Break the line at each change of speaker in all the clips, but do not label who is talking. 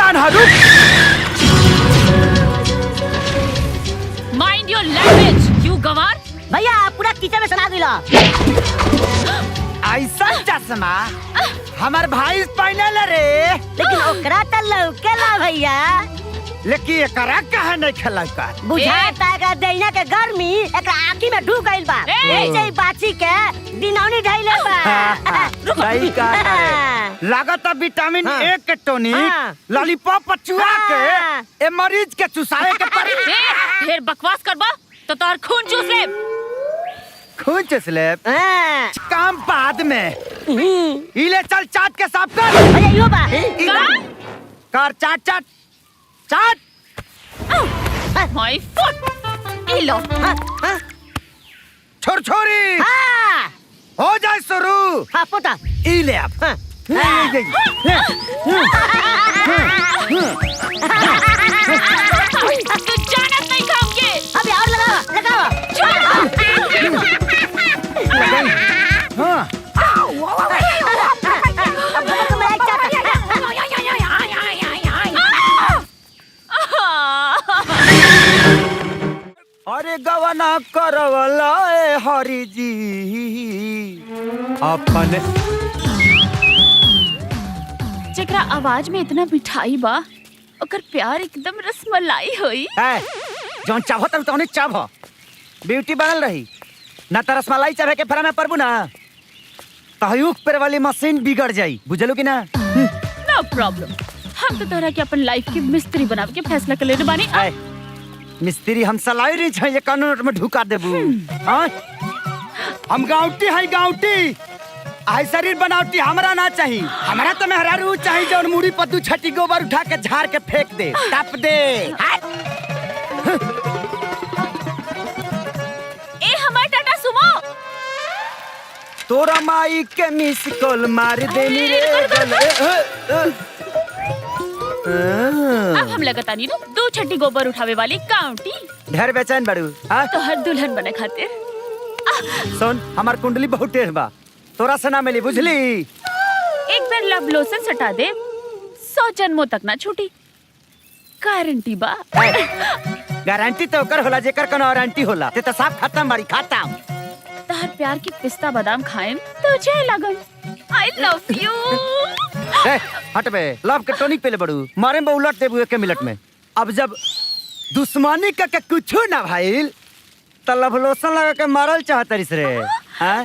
कान्हा रुक।
Mind your language you गवार।
भैया पूरा किचन में सना दिला।
ऐसा चश्मा हमार भाई पहनल रे,
लेकिन ओकरा त लौकेला भैया।
लेकिन एकरा कहा नहीं खेला का।
बुझाता है दैना के गर्मी एकरा आँखी में ढुक गइल बा। ऐसे बाची के दिनौनी ढैले बा।
सही कहा रे। लागत विटामिन ए के टॉनिक लॉलीपॉप चुआ के ए मरीज के चुसावे के पड़ी।
फिर बकवास करबा तो तोर खून चूस ले।
खून चूस ले काम बाद में। इले चल चाट के साफ कर।
भैया यो बा
कर चाट चाट चाट।
माय फुट इलो।
छोर छोरी हो जाए शुरू।
हाँ पोता
इले अब
तू जानत नहीं खाओगे।
अभी और लगाओ
हाँ अरे गवना करवला ए हरि जी अपन।
जेकरा आवाज में इतना मिठाई बा ओकर प्यार एकदम रसमलाई होई।
जौन चाहत तौने चाह ब्यूटी बनल रही ना त रसमलाई चाहे के फरा में परबू ना तहयुक पर वाली मशीन बिगड़ जाई। बुझलू कि ना।
नो प्रॉब्लम। हम तो तोरा के अपन लाइफ के मिस्त्री बनावे के फैसला कर लेने बानी।
मिस्त्री हम सलाई रही छै ये कानून में ढुका देबू। हम गाउटी है गाउटी। आई शरीर बनावटी हमरा ना चाहिए। हमरा तो मेहरारू चाहिए जौन मुड़ी पर दू छटी गोबर उठा के झाड़ के फेंक दे टप दे।
ए हमार टाटा सुमो।
तोरा माई के मिस कॉल मार देनी रे।
अब हम लगता नहीं दो छठी गोबर उठावे वाली काउंटी।
ढेर बेचैन बड़ू
तो हर दुल्हन बने खातिर।
सुन हमार कुंडली बहुत टेढ़ बा तोरा से ना मिली बुझली।
एक बार लव लोशन सटा दे 100 जन्मों तक ना छूटी गारंटी बा।
गारंटी तो कर होला जेकर कोनो वारंटी होला। ते तो साफ खत्म बाड़ी खत्म।
तहर प्यार की पिस्ता बादाम खाएं तुझे लगन। I love you.
हट बे लव के टॉनिक पे ले बड़ू मारे में उलट देबू 1 मिनट में। अब जब दुश्मनी का के कुछो ना भाईल त लव लोशन लगा के मारल चाहतरिस रे। हां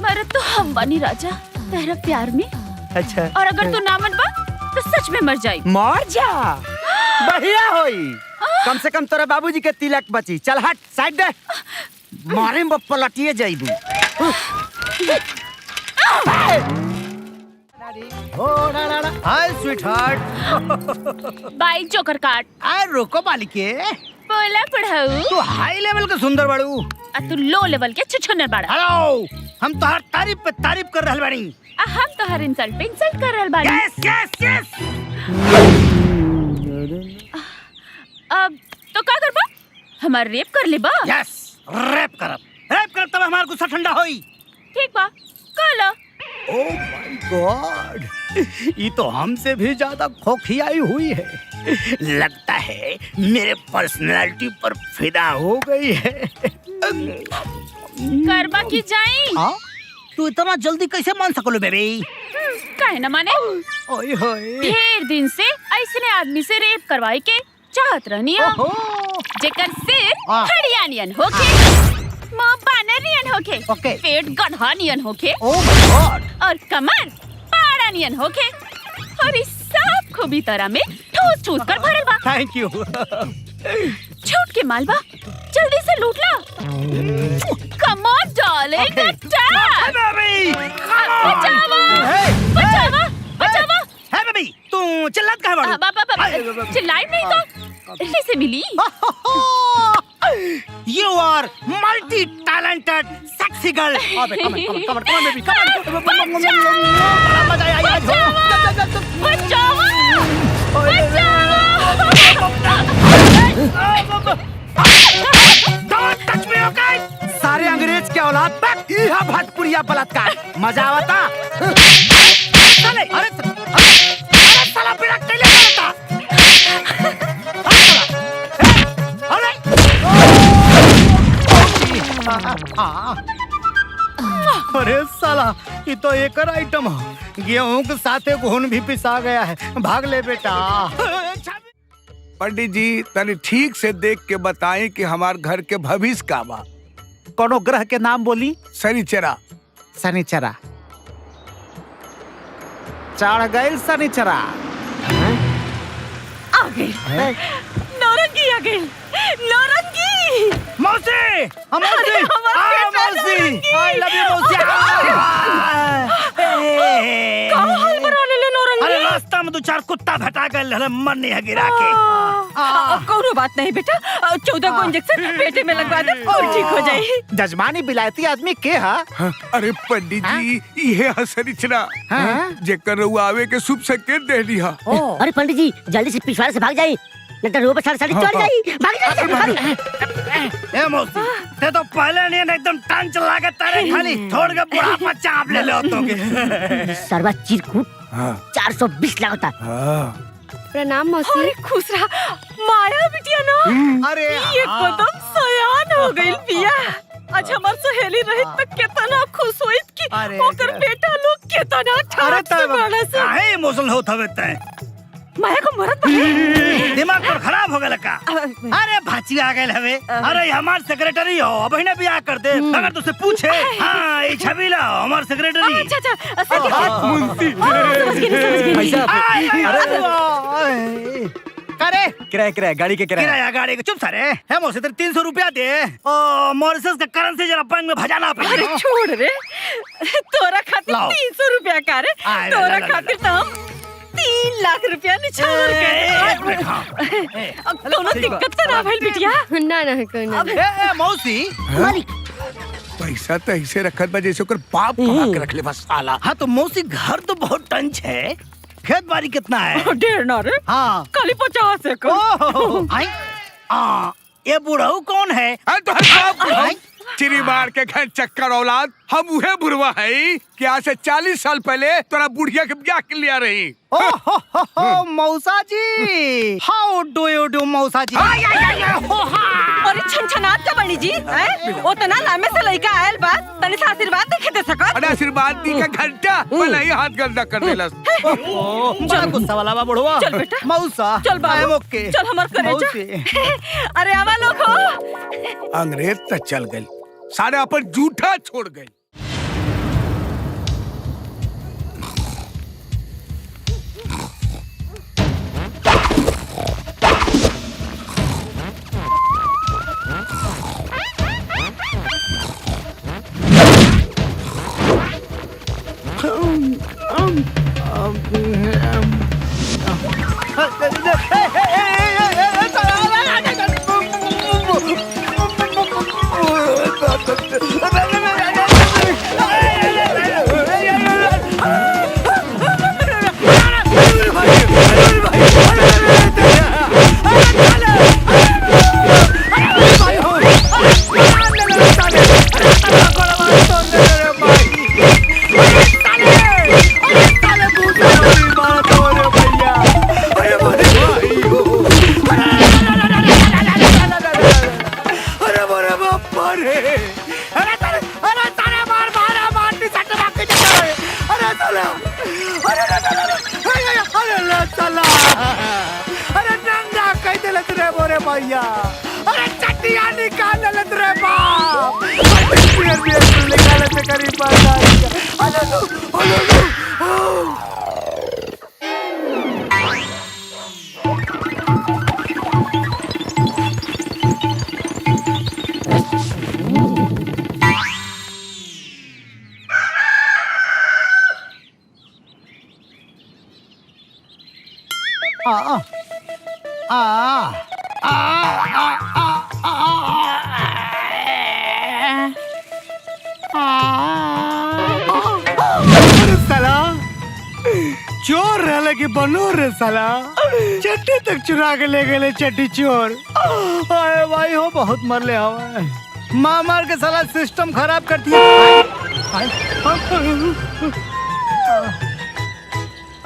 मरद तो हम बनी राजा तेरा प्यार में।
अच्छा
और अगर तू ना मन बा तो सच में मर जाई।
मर जा बढ़िया होई। कम से कम तोरा बाबूजी के तिलक बची। चल हट साइड दे मारे में पलटिए जाइबू।
हाय स्वीटहार्ट।
बाई जोकर काट।
आय रोको बालिके।
बोला पढ़ाऊ।
तू हाई लेवल के सुंदर बाड़ू
आ तू लो लेवल के छुछुनर बाड़ा।
हेलो हम तोहर तारीफ पे तारीफ कर रहल बानी।
हम तो हर इंसल्ट पे इंसल्ट कर रहल बानी।
Yes yes yes.
अब तो का करबा हमार रेप कर लेबा।
यस रैप करब तब हमार गुस्सा ठंडा होई।
ठीक बा काला।
ओह माय गॉड ये तो हमसे भी ज्यादा खोखियाई हुई है। लगता है मेरे पर्सनालिटी पर फिदा हो गई है।
करबा की जाई।
तू इतना जल्दी कैसे मान सकलो बेबी।
काहे न माने।
ओए होए
ढेर दिन से ऐसने आदमी से रेप करवाई के चाहत रहनी हो। जेकर सिर हरियाणियन होके मुंह बानरियन होके पेट गढ़ानियन होके और कमर पाड़ानियन होके और इस सब खूबी तरह में ठूस ठूस कर भरल बा।
Thank you.
छूट के मालबा जल्दी से लूट ला। Come on darling attack. बचावा बचावा।
है बेबी तू चिल्लात काहे बाड़ू।
चिल्लाई नहीं तो इसे मिली।
You are multi-talented sexy girl. अबे come on baby come on. मजा आया
बचावा
Don't touch me, okay?
सारे अंग्रेज के औलाद इहा भटपुरिया बलात्कार मजा आवता।
अरे साला बिना कैले करता। ये तो एक आइटम है। गेहूं के साथे घुन भी पिसा गया है। भाग ले बेटा।
पंडित जी तनी ठीक से देख के बताएं कि हमार घर के भविष्य का बा।
कोनो ग्रह के नाम बोली।
शनिचरा।
शनिचरा चढ़ गई। शनिचरा
आ गई नौरंगी आ गई। नौरंगी
मौसी,
अरे हमारा बेटा नौरंगी।
आई लव यू मौसी।
कहाँ हाल बना ले नौरंगी।
अरे रास्ता में दो चार कुत्ता भटा गए, मन नहीं है गिरा के।
कोनो बात नहीं बेटा, 14 को इंजेक्शन पेटे में लगवा दे और ठीक हो जाए।
जजमानी बिलायती आदमी के हा?
अरे पंडित जी ये है शनिचरा जेकर रउआ आवे के शुभ संकेत दे दिया।
अरे पंडित जी जल्दी से पिछवाड़े से भाग जाइए, नहीं तो रोड पर साड़ी चढ़ जाइए। भाग जाइए।
ए मौसी, ते तो पहले नहीं एकदम टांग चला के तारे खाली छोड़ के बुढ़ापा चाप ले लो तो के।
सरवा चिरकुट 420 लगता।
प्रणाम मौसी।
अरे खुश रहा माया बिटिया ना।
अरे
ये कदम सयान हो गई पिया। आज हमार सहेली रही तो कितना खुश होई कि
अरे
ओकर बेटा लोग कितना ठाक से बड़ा से।
काहे इमोशनल होत हवे तै?
माया को मरद बने।
दिमाग पर खराब हो गया का? अरे भाची आ गए हवे। अरे हमार सेक्रेटरी हो, अब ही ना ब्याह कर दे। अगर तुझसे पूछे हाँ ये छबीला हमार सेक्रेटरी।
अच्छा
करे किराया गाड़ी के
किराया गाड़ी का चुप सारे है मौसी तेरे 300 रुपया दे। मॉरिशस का करेंसी जरा बैंक में भजाना
अरे
पड़ेगा।
छोड़ रे, तोरा खातिर
लाओ।
300 रुपया का रे।
आय,
तोरा
ला, ला,
खातिर तो हम 3 लाख रुपया निछावर के। अब कोनो दिक्कत तो ना भइल बिटिया।
ना ना कोई ना।
मौसी
मालिक
पैसा तो ऐसे रखत बा जैसे ओकर बाप कमा के रख ले बस साला।
हाँ तो मौसी घर तो बहुत टंच है। खेत बाड़ी कितना है?
ढेर ना रे,
हाँ
खाली 50 एकड़।
ये बुढ़ऊ कौन है?
अरे तो हर बाप चिरी मार के घर चक्कर औलाद हम उहे बुढ़वा है कि आज से 40 साल पहले तोरा बुढ़िया के ब्याह के लिया रही।
मौसा जी हाउ डू यू डू मौसा जी।
अरे छनछनात का बनी जी हैं? ओतना लामे से लइका आयल बा, तनी सा आशीर्वाद देखे दे सकत।
अरे आशीर्वाद दी का घंटा भले ही हाथ गंदा कर देलस।
बड़ा गुस्सा वाला बा बुढ़वा।
चल बेटा
मौसा
चल बाबू
ओके
चल हमार करे जा। अरे आवा लोग हो।
अंग्रेज तो चल गई, सारे अपन जूठा छोड़ गई।
अरे नंगा कह देलत रे मोरे भैया। अरे चटिया निकाल देलत रे बाप। बियर निकालत करी पता। हेलो साला चोर रहले कि बनो रे साला। चट्टी तक चुरा के ले गए चट्टी चोर। अरे भाई हो बहुत मरले हवा। मार मार के साला सिस्टम खराब कर दिया।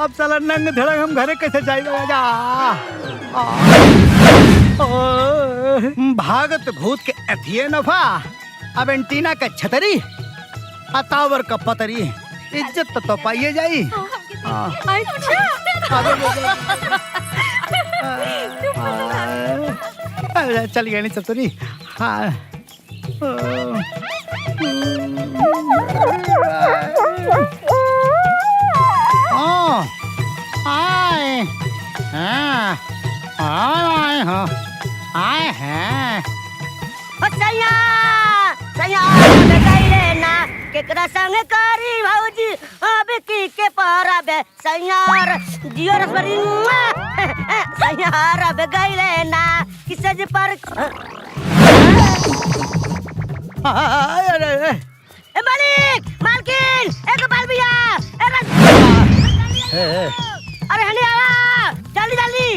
अब साला नंग धड़क हम घरे कैसे जाएगा? भागत भूत के अथिये नफा। अब एंटीना का छतरी अतावर का पतरी इज्जत तो पाइए जाई। अच्छा चल गया नहीं चतुरी। हाँ आए हाँ आए हाँ आए हैं।
सैया सैया गईले ना केकरा संग करी भौजी अब की के परब सैयार जियो रसबरी सैयार अब गईले ना किसज पर ए मालिक मालकिन एक बाल भैया अरे हनी आवा जल्दी जल्दी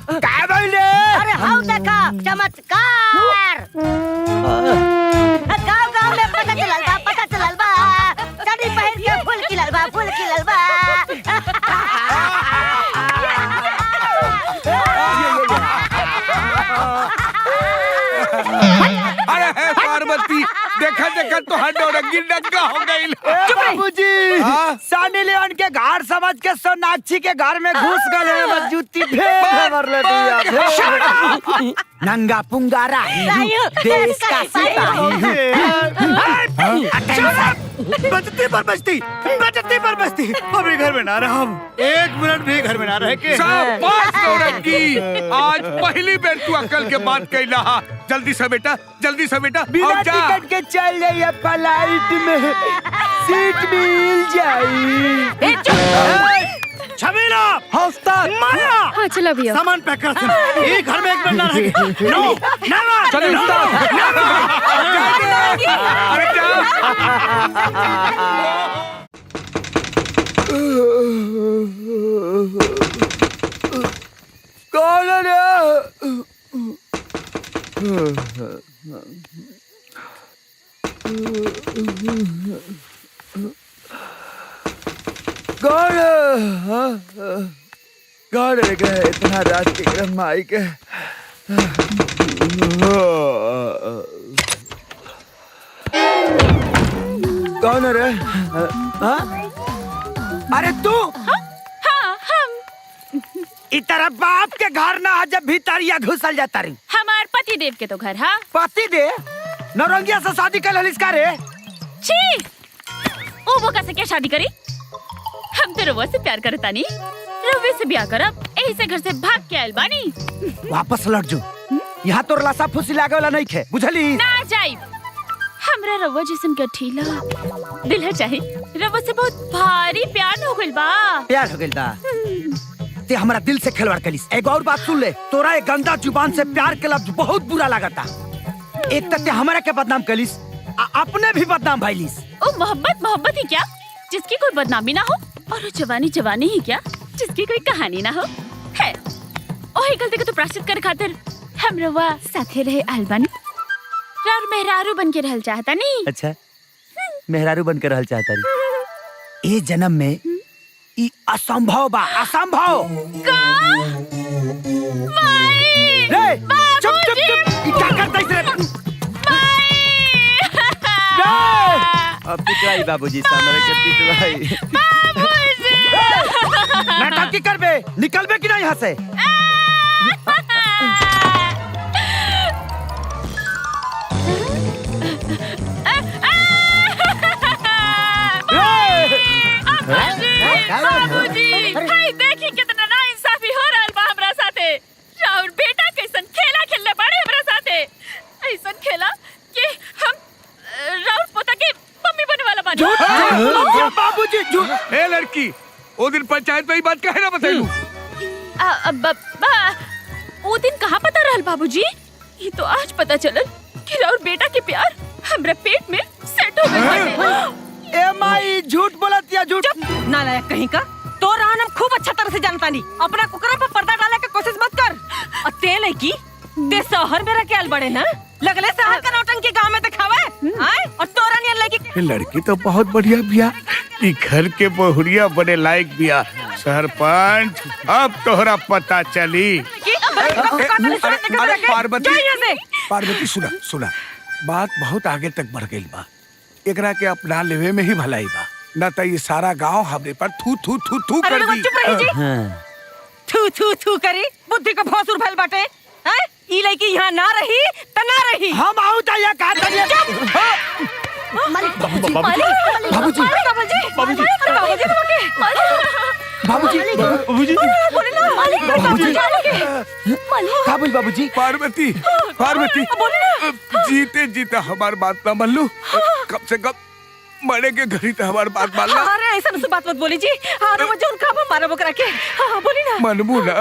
का भइले?
अरे हाउ देखा चमत्कार गाँव गाँव में पता चलल बा साड़ी पहिर के फूल खिलल बा
अरे हे पार्वती देखा देखा तो हडोरंगी डग्गा हो गई।
बाबूजी
हाँ?
सानी लेवन के घर समझ के सोनाक्षी के घर में घुस गए बस जूती फेंक मार ले दिया। नंगा पुंगारा देश का सिपाही।
बचती पर बचती अभी घर में ना रहा हम 1 मिनट भी घर में ना रह के।
शाबाश नौरंगी, आज पहली बार तू अकल के बात कैला। जल्दी से बेटा
बिना
और जा।
टिकट के चल जाइए फ्लाइट में सीट मिल जाई।
छबीला
हौसला
माया
हाँ चलो भैया।
सामान पैक कर सुन ये घर में 1 मिनट ना रहेगी। नो नेवर
चलो अरे जा।
कौन है रे? कौन है गए इतना रात के क्रम माई के? कौन है रे? हाँ? अरे तू
हाँ हम
इतना बाप के घर ना जब भीतर घुसल जाता रही।
हमार पति देव के तो घर। हाँ
पति दे नौरंगिया से शादी कर लिस्का रे।
छी ओ वो कैसे क्या शादी करी? हम तो रवा से प्यार करता नहीं, रवे से ब्याह करब। यही से घर से भाग के आयल बानी।
वापस लौट जो। यहाँ तो लासा फुसी लागे वाला नहीं खे बुझली।
ना जाई हमरा रवा जैसन गठीला दिल है चाहे रवा से बहुत भारी प्यार हो गइल बा।
प्यार हो गइल बा ते हमारा दिल से खिलवाड़ कलिस। एक और बात सुन ले, तोरा एक गंदा जुबान से प्यार के लफ्ज बहुत बुरा लागता। एक तक हमारा के बदनाम कलिस अपने भी बदनाम भइलिस।
ओ मोहब्बत ही क्या जिसकी कोई बदनामी ना हो, और वो जवानी ही क्या जिसकी कोई कहानी ना हो। है ओही गलती को तो प्रायश्चित कर खातिर हम रवा साथे रहे अलबन रार मेहरारू बन के रहल चाहता नहीं।
अच्छा मेहरारू बन के रहल चाहता रही। ए जन्म में ई असंभव बा, असंभव।
का माई
रे चुप चुप चुप ई क्या करता है रे? अब पिटवाई बाबूजी सामने के पिटवाई। नाटक की करबे निकलबे कि नहीं यहाँ से?
बाबूजी हाय देखी कितना नाइंसाफी हो रहल बा हमरा साथे। राउर बेटा कैसन खेला खेलले बाड़े हमरा साथे। ऐसन खेला कि हम राउर पोता के मम्मी बने वाला बानी।
झूठ बाबूजी झूठ।
ए लड़की वो दिन पंचायत में ही बात कहे ना बताइलू।
वो दिन कहाँ पता रहल बाबूजी? ये तो आज पता चलल कि राउर बेटा के प्यार हमरा पेट में सेट हो गइल बाटे।
ए माई झूठ बोलत या झूठ।
नालायक कहीं का तो रान हम खूब अच्छा तरह से जानता नहीं। अपना कुकरा पर पर्दा डाले की कोशिश मत कर। और तेल है की ते शहर में रखे बड़े ना लगले शहर का नौटंकी गांव में दिखावे आए और तोरा नहीं लगी।
लड़की तो बहुत बढ़िया बिया, ई घर के बहुरिया बने लायक बिया। सरपंच अब तोहरा पता चली। अरे पार्वती
से
पार्वती सुना बात बहुत आगे तक बढ़ गई बा। एकरा के अपना लेवे में ही भलाई बा। न तो ये सारा गांव हमरे पर थू थू थू थू
अरे
कर
रघुआ
दी।
चुप रही जी।
हाँ।
थू थू थू करी बुद्धि को भौसुर भइल बाटे। हैं? ई लड़की यहाँ ना रही त ना रही।
हम आऊ त या का तरिया
बाबूजी
बाबूजी
बाबूजी
बाबूजी
बाबूजी
बोले ना
बाबूजी
मालिक
का बोल बाबूजी
पार्वती पार्वती
बोले ना
जीते जीते हमार बात ना मान लो, कम से कम मरे के घड़ी तो हमार बात मान ला।
अरे ऐसा न बात मत बोली जी। अरे वो जोन खाबा मारा बकरा के। हाँ बोली ना।
मनमू ना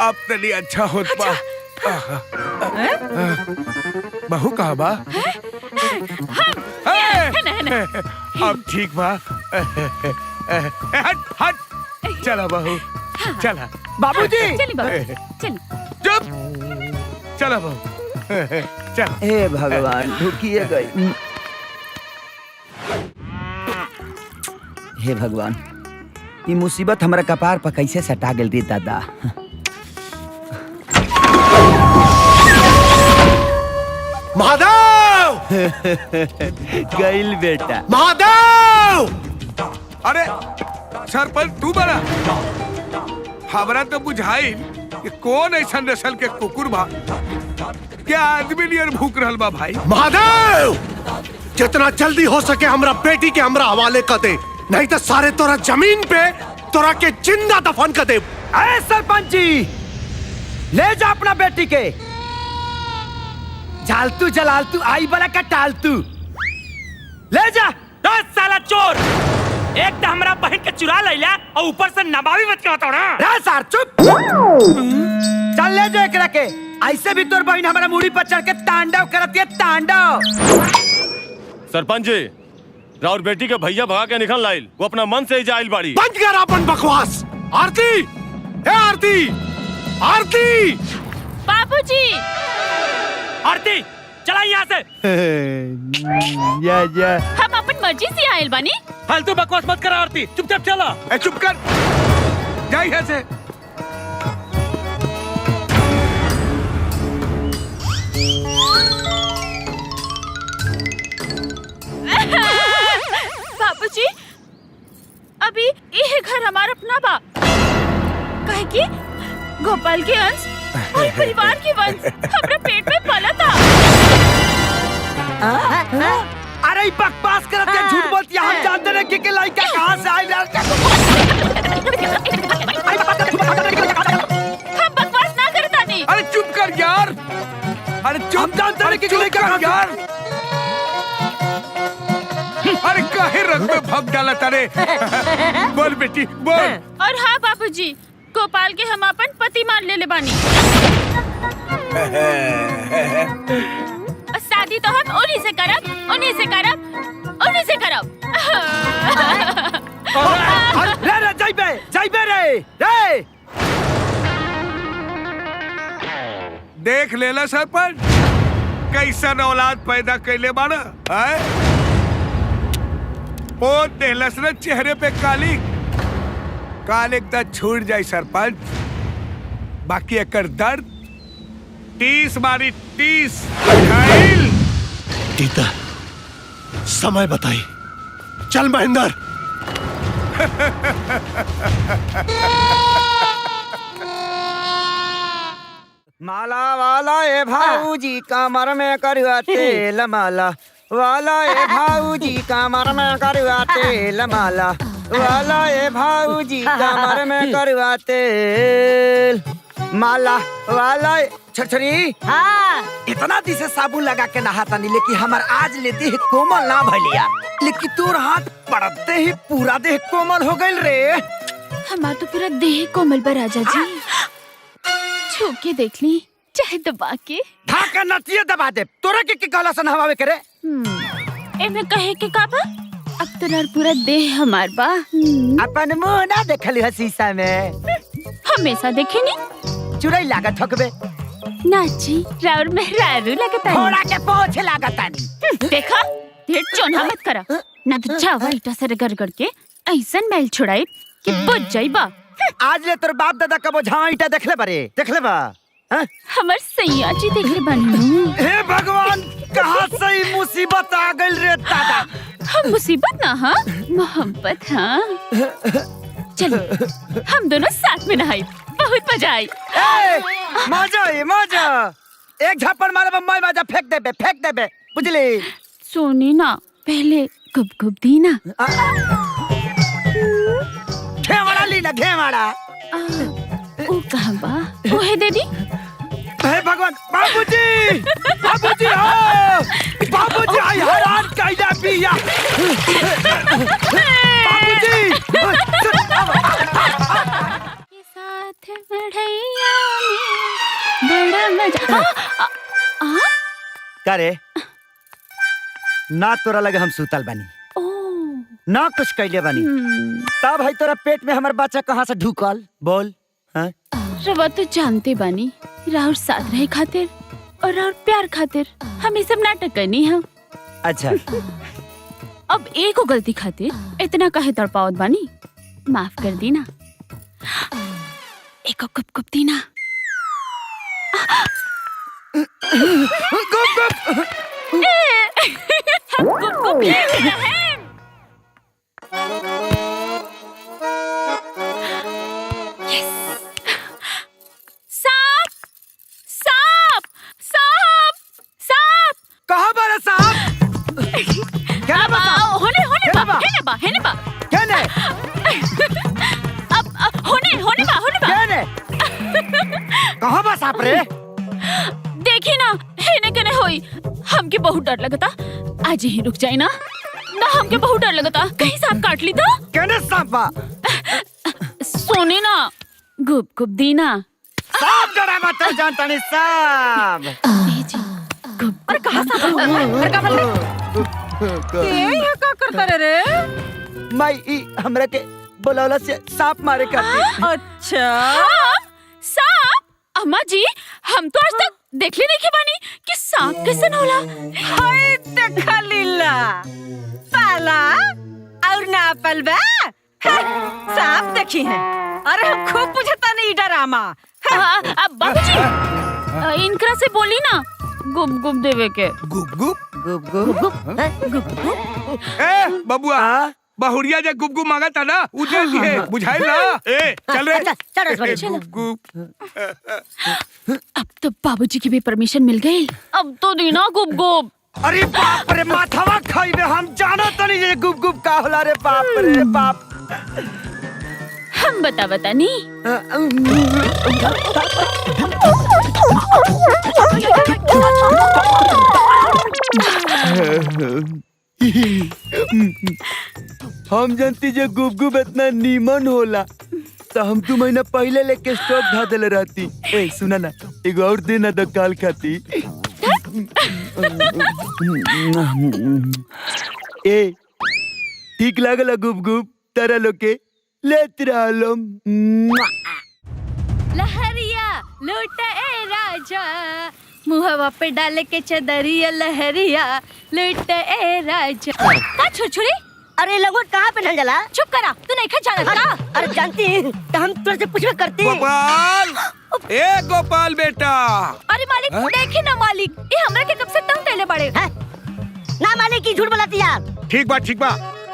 अब तनी अच्छा होत बा। बहू कहाँ बा? अब ठीक बा। हट हट चला बहू चला।
बाबूजी
चली बाबू चली।
चुप चला बहू चल।
हे भगवान ढुकिए गई। हे भगवान ये मुसीबत हमारा कपार पर कैसे सटा गेल रे दादा।
महादेव
गइल बेटा।
महादेव
अरे सरपंच तू बड़ा हमरा तो बुझाई कि कौन ऐसा नस्ल के कुकुर बा क्या आदमी नियर भूख रहल बा भाई।
महादेव जितना जल्दी हो सके हमरा बेटी के हमरा हवाले कर दे, नहीं तो सारे तोरा जमीन पे तोरा के जिंदा दफन कर दे।
अरे सरपंच जी ले जा अपना बेटी के। झालतू जलालतू आई बला का टालतू ले जा।
10 साला चोर, एक तो हमरा बहन के चुरा लैला और ऊपर से नबावी बच के बताओ ना।
रे सार चुप। चल ले जा एकरा के। ऐसे भी तोर बहन हमारा मुड़ी पर चढ़ के तांडव करती है तांडव।
सरपंच जी राउर बेटी के भैया भगा के निकल लाइल, वो अपना मन से ही जाइल बाड़ी।
बंद कर अपन बकवास। आरती ए आरती आरती
बाबूजी
आरती चला यहाँ से।
या
हम अपन मर्जी से आयल बानी।
फालतू बकवास मत करा आरती, चुपचाप चला।
ए चुप कर जा यहाँ से।
बाबूजी अभी ये घर हमारा अपना बा। काहे कि गोपाल के अंश और परिवार के वंश हमरा पेट में पला था।
अरे बकवास करत है, झूठ बोलती है। हम जानते नहीं कि लड़का कहाँ से आई।
हम बकवास ना करता नहीं।
अरे चुप कर यार। अरे चुप।
हम जानते नहीं कि लड़का कहाँ से
यार। अरे काहे रंग में भग डाला तारे। बोल बेटी बोल।
और हाँ बाबूजी गोपाल के हम अपन पति मान ले बानी। शादी तो हम उन्हीं से करब, उन्हीं से करब, उन्हीं से करब।
रे जाइबे रे।
देख लेला सरपंच कैसन औलाद पैदा कैले बाना। पोत देहलस न चेहरे पे कालिक तक छूट जाए सरपंच। बाकी एकर दर्द 30 बारी 30 घायल।
गीता समय बताई। चल महेंद्र।
माला वाला ए भाऊजी कमर में करुआ तेल माला वाला ए भाऊजी कमर में करुआ तेल माला वाला ए भाऊजी कमर में करुआ तेल माला वाला छरछरी।
हाँ
इतना दिन से साबुन लगा के नहाता नहीं, लेकिन हमार आज ले देह कोमल ना भलिया। लेकिन तोर हाथ पड़ते ही पूरा देह कोमल हो गइल रे।
हमार तो पूरा देह कोमल बा राजा जी। छू के देख ली चाहे दबा के।
ढाका नतिये दबा दे। तोरा के कहला सन हवावे करे।
एमे कहे के का बा? अब तोरा पूरा देह हमार बा।
अपन मुंह ना देखली है शीशा में।
हमेशा देखे नी
चुड़ैल लागत हकबे।
नाची राउर में रारू लगता है।
घोड़ा के पोछ लागतानी।
देखा ढेर चोना मत करा, ना तो चावा ईटा से रगड़ के ऐसन मैल छुड़ाई कि बुझ जाइबा।
आज ले तोर बाप दादा कबो झावा ईटा देखले बारे? देखले बा?
हमर सैया जी देखले बानी।
हे भगवान, कहाँ से ही मुसीबत आ गई रे दादा।
हम मुसीबत ना हाँ, मोहब्बत हाँ। चलो हम दोनों साथ में नहाई, बहुत मजा आई।
मजा एक झप्पड़ मारे मैं मजा फेंक देबे बुझली।
सोनी ना पहले गुप गुप दी ना।
घेवाड़ा ली ना घेवाड़ा।
ओ कहाँ बा? ओहे दे दी।
हे भगवान, बाबूजी हाँ, बाबूजी आई हैरान कैला बिया। बाबूजी
साथ बढ़ैया में बड़ा मजा।
करे ना तोरा लगे हम सुतल बानी, ना कुछ कैले बानी, तब है तोरा पेट में हमार बच्चा कहाँ से ढुकल? बोल। हाँ?
रवा तो जानते बानी, राउर साथ रहे खातिर और राउर प्यार खातिर हम ये सब नाटक करनी है।
अच्छा
अब एक गलती खातिर इतना काहे तड़पावत बानी? माफ कर दी ना। एक गुप गुप दी ना।
गुप गुप
गुप गुप सांप सांप सांप सांप।
कहाँ बारा सांप? क्या बता?
होने बा
क्या ने?
अब होने बा
क्या ने? कहाँ बा सांप रे?
देखी ना हेने कने होई। हमके बहुत डर लगता, आज ही रुक जाए ना हमके बहुत डर लगता, कहीं सांप काट ली तो।
क्या सांप बा?
सोने ना गुप गुप दी ना।
सांप डरा मत जानता नहीं सांप।
अरे कहाँ सांप? अरे कहाँ क्या करता रे?
मैं हमरा के बोलौला से सांप मारे करती।
अच्छा
सांप? अम्मा जी हम तो आज तक देखले नहीं के बानी कि सांप कैसे होला।
हाय देखा लीला पाला और ना पलबा सांप देखी है। अरे हम खूब बुझता नहीं डरामा।
अब बाबूजी इनकरा से बोली ना गुप गुप देवे के।
गुप गुप
गुप गुप।
ए बबुआ, बहुरिया जे गुप गुप मांगा था ना उधर दिए, बुझाई ना। ए चल रे
चलो
गुप गुप।
अब तो बाबूजी की भी परमिशन मिल गई, अब तो देना गुप गुप।
अरे बाप रे, माथावा खाइबे, हम जानो तो नहीं ये गुप गुप का होला रे। बाप रे बाप।
हम बता नहीं।
हम जानती जो गुप गुप इतना नीमन होला तो हम 2 महीना पहले लेके स्टॉक धा देले रहती। ए सुना ना, एगो और दे ना, काल खाती। ए ठीक लागल गुप गुप? तारा लोके लेत रहलो।
लहरिया लूट ए राजा, मुहवा पे डाले के चदरिया। लहरिया लूट ए राजा। का छुरछुरी?
अरे लगोट कहाँ पे ढल जला?
चुप करा, तू नहीं खा जाना का?
अरे जानती तो हम तुझसे पूछवा करते।
गोपाल, ए गोपाल बेटा।
अरे मालिक देखी ना मालिक, ये हमरा के कब से तंग कैले बड़े।
ना मालिक की झूठ बोलती यार।
ठीक बा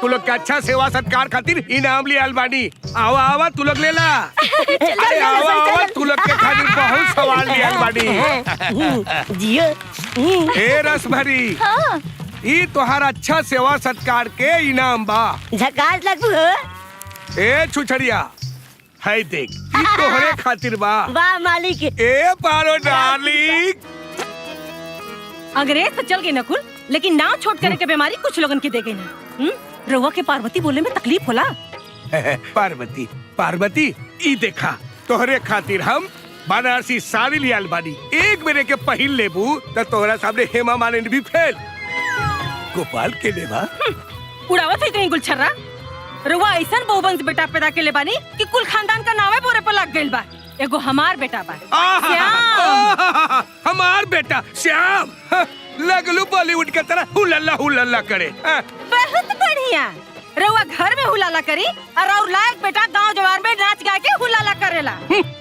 तू लोग के अच्छा सेवा सत्कार खातिर इनाम लिया बानी। आवा तू लोग ले ला। अरे आवा तू लोग के खातिर बहुत सवाल लिया बानी।
जियो
ए रस भरी, ई तोहार अच्छा सेवा सत्कार के इनाम बा।
झकास लगू हो।
ए छुछड़िया, है देख, ई तोहरे खातिर बा।
वाह मालिक।
ए पारो डार्लिंग।
अंग्रेज तो चल गए नकुल, लेकिन नाव छोड़ करे के बीमारी कुछ लोगन के दे गई ना। रउआ के पार्वती बोले में तकलीफ होला।
पार्वती ई देखा, तोहरे खातिर हम बनारसी साड़ी लियाल बानी। एक मेरे के पहिल लेबू तो तोहरा सामने हेमा मालिनी भी फेल। गोपाल के लेबा
उड़ावत है कहीं गुलछर्रा। रउआ ऐसा बहुवंश बेटा पैदा के ले बानी कि कुल खानदान का नावे बोरे पर लग गइल बा। एगो हमार बेटा बा श्याम।
हमार बेटा श्याम लगलू बॉलीवुड के तरह हुलल्ला करे।
बहुत बढ़िया। रउआ घर में हुलाला करी और लायक बेटा गांव जवार में नाच गा के हुलाला करेला।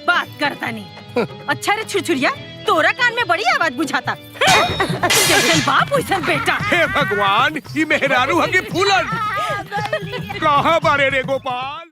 बस करता नहीं। अच्छा रे छुरछुरिया, तोरा कान में बड़ी आवाज बुझाता। जैसन बाप वैसन बेटा।
हे भगवान, ये मेहरारू हकी फूलन कहाँ बारे रे गोपाल।